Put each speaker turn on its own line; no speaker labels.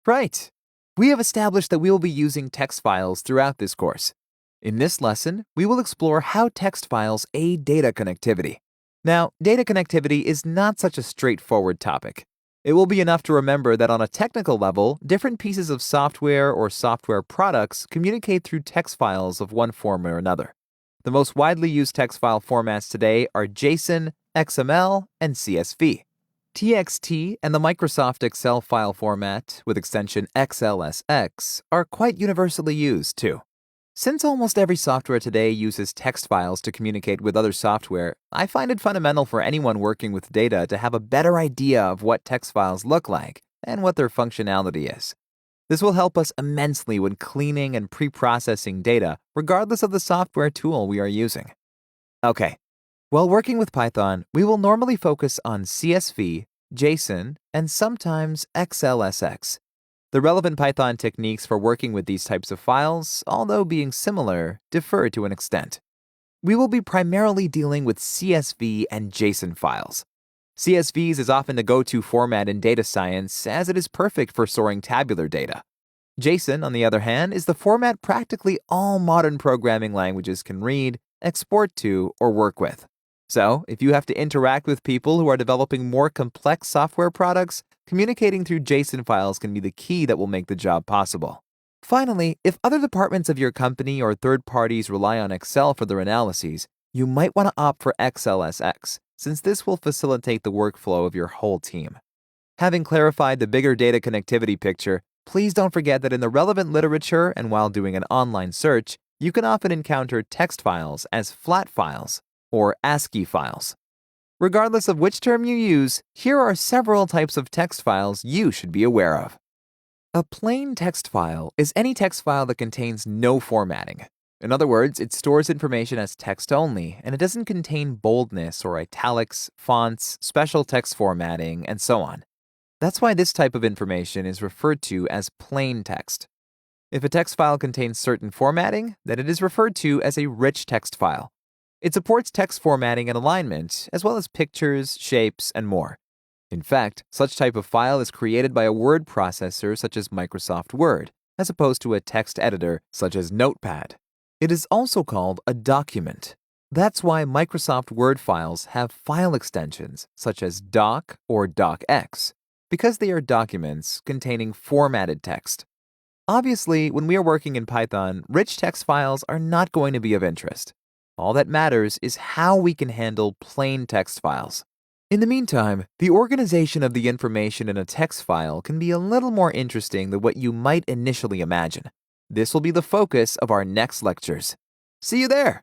Right. We have established that we will be using text files throughout this course. In this lesson, we will explore how text files aid data connectivity. Now, data connectivity is not such a straightforward topic. It will be enough to remember that on a technical level, different pieces of software or software products communicate through text files of one form or another. The most widely used text file formats today are JSON, XML, and CSV. TXT and the Microsoft Excel file format, with extension XLSX, are quite universally used too. Since almost every software today uses text files to communicate with other software, I find it fundamental for anyone working with data to have a better idea of what text files look like and what their functionality is. This will help us immensely when cleaning and pre-processing data, regardless of the software tool we are using. Okay, while working with Python, we will normally focus on CSV, JSON, and sometimes XLSX. The relevant Python techniques for working with these types of files, although being similar, differ to an extent. We will be primarily dealing with CSV and JSON files. CSVs is often the go-to format in data science as it is perfect for storing tabular data. JSON, on the other hand, is the format practically all modern programming languages can read, export to, or work with. So, if you have to interact with people who are developing more complex software products, communicating through JSON files can be the key that will make the job possible. Finally, if other departments of your company or third parties rely on Excel for their analyses, you might want to opt for XLSX, since this will facilitate the workflow of your whole team. Having clarified the bigger data connectivity picture, please don't forget that in the relevant literature and while doing an online search, you can often encounter text files as flat files or ASCII files. Regardless of which term you use, here are several types of text files you should be aware of. A plain text file is any text file that contains no formatting. In other words, it stores information as text only, and it doesn't contain boldness or italics, fonts, special text formatting, and so on. That's why this type of information is referred to as plain text. If a text file contains certain formatting, then it is referred to as a rich text file. It supports text formatting and alignment, as well as pictures, shapes, and more. In fact, such type of file is created by a word processor such as Microsoft Word, as opposed to a text editor such as Notepad. It is also called a document. That's why Microsoft Word files have file extensions such as doc or docx, because they are documents containing formatted text. Obviously, when we are working in Python, rich text files are not going to be of interest. All that matters is how we can handle plain text files. In the meantime, the organization of the information in a text file can be a little more interesting than what you might initially imagine. This will be the focus of our next lectures. See you there!